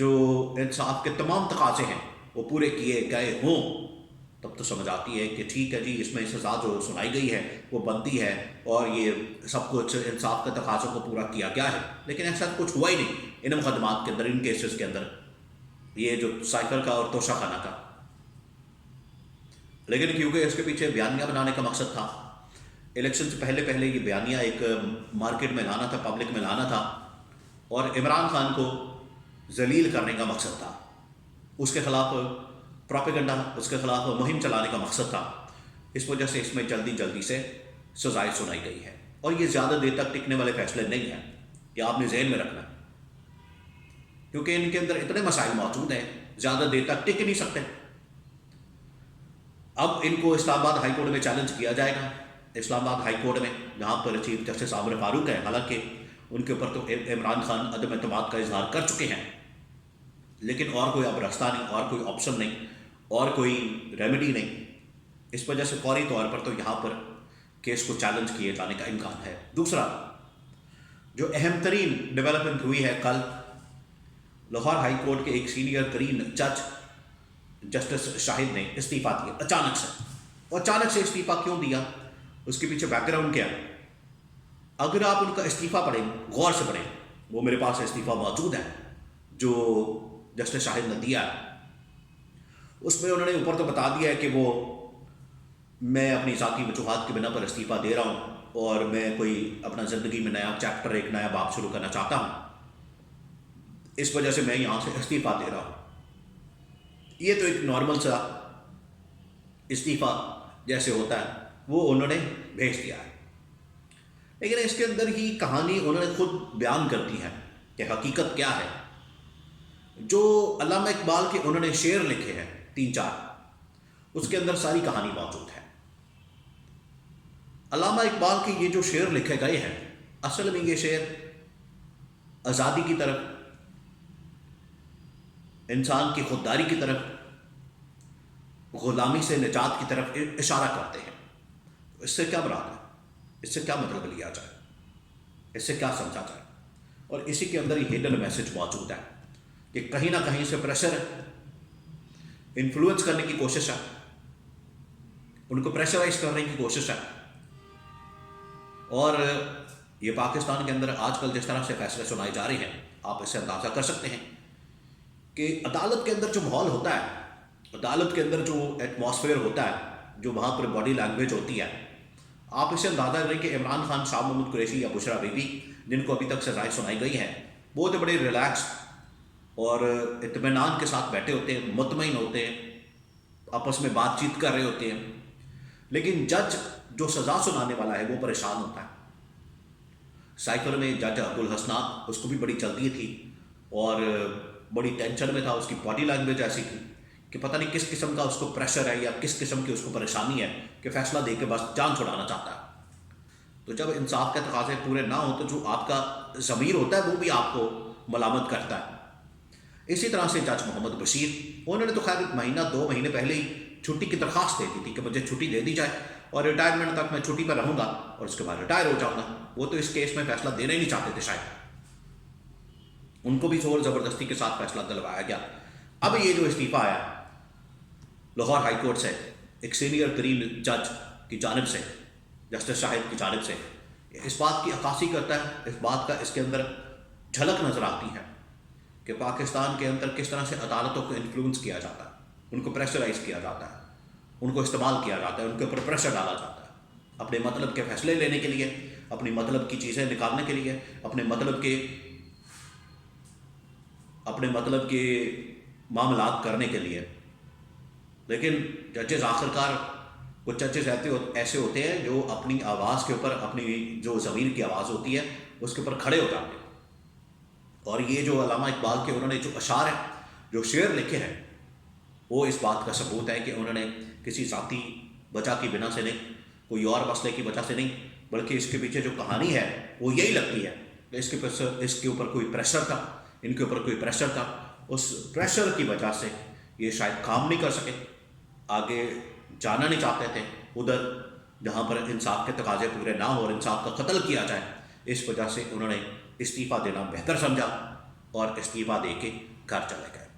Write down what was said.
جو انصاف کے تمام تقاضے ہیں وہ پورے کیے گئے ہوں، تب تو سمجھ آتی ہے کہ ٹھیک ہے جی، اس میں سزا جو سنائی گئی ہے وہ بنتی ہے اور یہ سب کچھ انصاف کے تقاضوں کو پورا کیا گیا ہے۔ لیکن ایسا کچھ ہوا ہی نہیں ان مقدمات کے اندر، ان کیسز کے اندر، یہ جو سائیکل کا اور توشہ خانہ کا۔ لیکن کیونکہ اس کے پیچھے بیانیہ بنانے کا مقصد تھا، الیکشن سے پہلے پہلے یہ بیانیہ ایک مارکیٹ میں لانا تھا، پبلک میں لانا تھا، اور عمران خان کو ذلیل کرنے کا مقصد تھا، اس کے خلاف پروپیگنڈا، اس کے خلاف مہم چلانے کا مقصد تھا۔ اس وجہ سے اس میں جلدی سے سزائیں سنائی گئی ہے، اور یہ زیادہ دیر تک ٹکنے والے فیصلے نہیں ہیں، یہ آپ نے ذہن میں رکھنا ہے، کیونکہ ان کے اندر اتنے مسائل موجود ہیں زیادہ دیر تک ٹک نہیں سکتے۔ اب ان کو اسلام آباد ہائی کورٹ میں چیلنج کیا جائے گا، اسلام آباد ہائی کورٹ میں، جہاں پر چیف جسٹس عامر فاروق ہیں، حالانکہ ان کے اوپر تو عمران خان عدم اعتماد کا اظہار کر چکے ہیں، لیکن اور کوئی اب راستہ نہیں، اور کوئی آپشن نہیں، اور کوئی ریمیڈی نہیں۔ اس وجہ سے فوری طور پر تو یہاں پر کیس کو چیلنج کیے جانے کا امکان ہے۔ دوسرا جو اہم ترین ڈیولپمنٹ ہوئی ہے، کل لاہور ہائی کورٹ کے ایک سینئر ترین جج جسٹس شاہد نے استعفیٰ دیا اچانک سے۔ اور اچانک سے استعفیٰ کیوں دیا، اس کے پیچھے بیک گراؤنڈ کیا ہے؟ اگر آپ ان کا استعفیٰ پڑھیں، غور سے پڑھیں، وہ میرے پاس استعفیٰ موجود ہے جو جسٹس شاہد نے دیا ہے، اس میں انہوں نے اوپر تو بتا دیا ہے کہ وہ میں اپنی ذاتی وجوہات کی بنا پر استعفیٰ دے رہا ہوں اور میں کوئی اپنا زندگی میں نیا چیپٹر، ایک نیا باب شروع کرنا چاہتا ہوں، اس وجہ سے میں یہاں سے استعفیٰ دے رہا ہوں۔ یہ تو ایک نارمل سا استعفیٰ جیسے ہوتا ہے وہ انہوں نے بھیج دیا ہے، لیکن اس کے اندر ہی کہانی انہوں نے خود بیان کر دی ہے کہ حقیقت کیا ہے۔ جو علامہ اقبال کے انہوں نے شعر لکھے ہیں 3-4، اس کے اندر ساری کہانی موجود ہے۔ علامہ اقبال کے یہ جو شعر لکھے گئے ہیں، اصل میں یہ شعر آزادی کی طرف، انسان کی خودداری کی طرف، غلامی سے نجات کی طرف اشارہ کرتے ہیں۔ اس سے کیا مراد ہے، اس سے کیا مطلب لیا جائے، اس سے کیا سمجھا جائے؟ اور اسی کے اندر یہ ہڈن میسج موجود ہے کہ کہیں نہ کہیں سے پریشر، انفلوئنس کرنے کی کوشش ہے، ان کو پریشرائز کرنے کی کوشش ہے۔ اور یہ پاکستان کے اندر آج کل جس طرح سے فیصلے سنائے جا رہے ہیں، آپ اس سے اندازہ کر سکتے ہیں کہ عدالت کے اندر جو ماحول ہوتا ہے، عدالت کے اندر جو ایٹماسفیئر ہوتا ہے، جو وہاں پر باڈی لینگویج ہوتی ہے، آپ اسے اندازہ کریں کہ عمران خان، شاہ محمود قریشی یا بشرا بی بی، جن کو ابھی تک سزائیں سنائی گئی ہیں، بہت بڑے ریلیکس اور اطمینان کے ساتھ بیٹھے ہوتے ہیں، مطمئن ہوتے ہیں، آپس میں بات چیت کر رہے ہوتے ہیں، لیکن جج جو سزا سنانے والا ہے وہ پریشان ہوتا ہے۔ سائیکل میں جج ابوالحسنات، اس کو بھی بڑی جلدی تھی اور بڑی ٹینشن میں تھا، اس کی باڈی لینگویج ایسی تھی کہ پتہ نہیں کس قسم کا اس کو پریشر ہے یا کس قسم کی اس کو پریشانی ہے کہ فیصلہ دے کے بس جان چھڑانا چاہتا ہے۔ تو جب انصاف کے تقاضے پورے نہ ہوں تو جو آپ کا ضمیر ہوتا ہے وہ بھی آپ کو ملامت کرتا ہے۔ اسی طرح سے جج محمد بشیر، انہوں نے تو خیر 1-2 مہینے پہلے ہی چھٹی کی درخواست دے دی تھی کہ مجھے چھٹی دے دی جائے اور ریٹائرمنٹ تک میں چھٹی پر رہوں گا اور اس کے بعد ریٹائر ہو جاؤں گا۔ وہ تو اس کیس میں فیصلہ دینا ہی نہیں چاہتے تھے شاید، ان کو بھی زور زبردستی کے ساتھ فیصلہ دلوایا گیا۔ اب یہ جو استعفیٰ آیا لاہور ہائی کورٹ سے ایک سینئر ترین جج کی جانب سے، جسٹس شاہد کی جانب سے، اس بات کی عکاسی کرتا ہے، اس بات کا اس کے اندر جھلک نظر آتی ہے کہ پاکستان کے اندر کس طرح سے عدالتوں کو انفلوئنس کیا جاتا ہے، ان کو پریشرائز کیا جاتا ہے، ان کو استعمال کیا جاتا ہے، ان کے اوپر پریشر ڈالا جاتا ہے اپنے مطلب کے فیصلے لینے کے لیے، اپنی مطلب کی چیزیں نکالنے کے لیے، اپنے مطلب کے معاملات کرنے کے لیے۔ لیکن ججز آخرکار، کچھ ججز ایسے ہوتے ہیں جو اپنی آواز کے اوپر، اپنی جو ضمیر کی آواز ہوتی ہے اس کے اوپر کھڑے ہو جاتے ہیں۔ اور یہ جو علامہ اقبال کے انہوں نے جو اشعار ہیں، جو شعر لکھے ہیں، وہ اس بات کا ثبوت ہے کہ انہوں نے کسی ذاتی وجہ کی بنا سے نہیں، کوئی اور مسئلے کی وجہ سے نہیں، بلکہ اس کے پیچھے جو کہانی ہے وہ یہی لگتی ہے کہ اس کے اوپر کوئی پریشر تھا، ان کے اوپر کوئی پریشر تھا، اس پریشر کی وجہ سے یہ شاید کام نہیں کر سکے، آگے جانا نہیں چاہتے تھے ادھر جہاں پر انصاف کے تقاضے پورے نہ ہو اور انصاف کا قتل کیا جائے۔ اس وجہ سے انہوں نے استعفیٰ دینا بہتر سمجھا اور استعفیٰ دے کے گھر چلے گئے.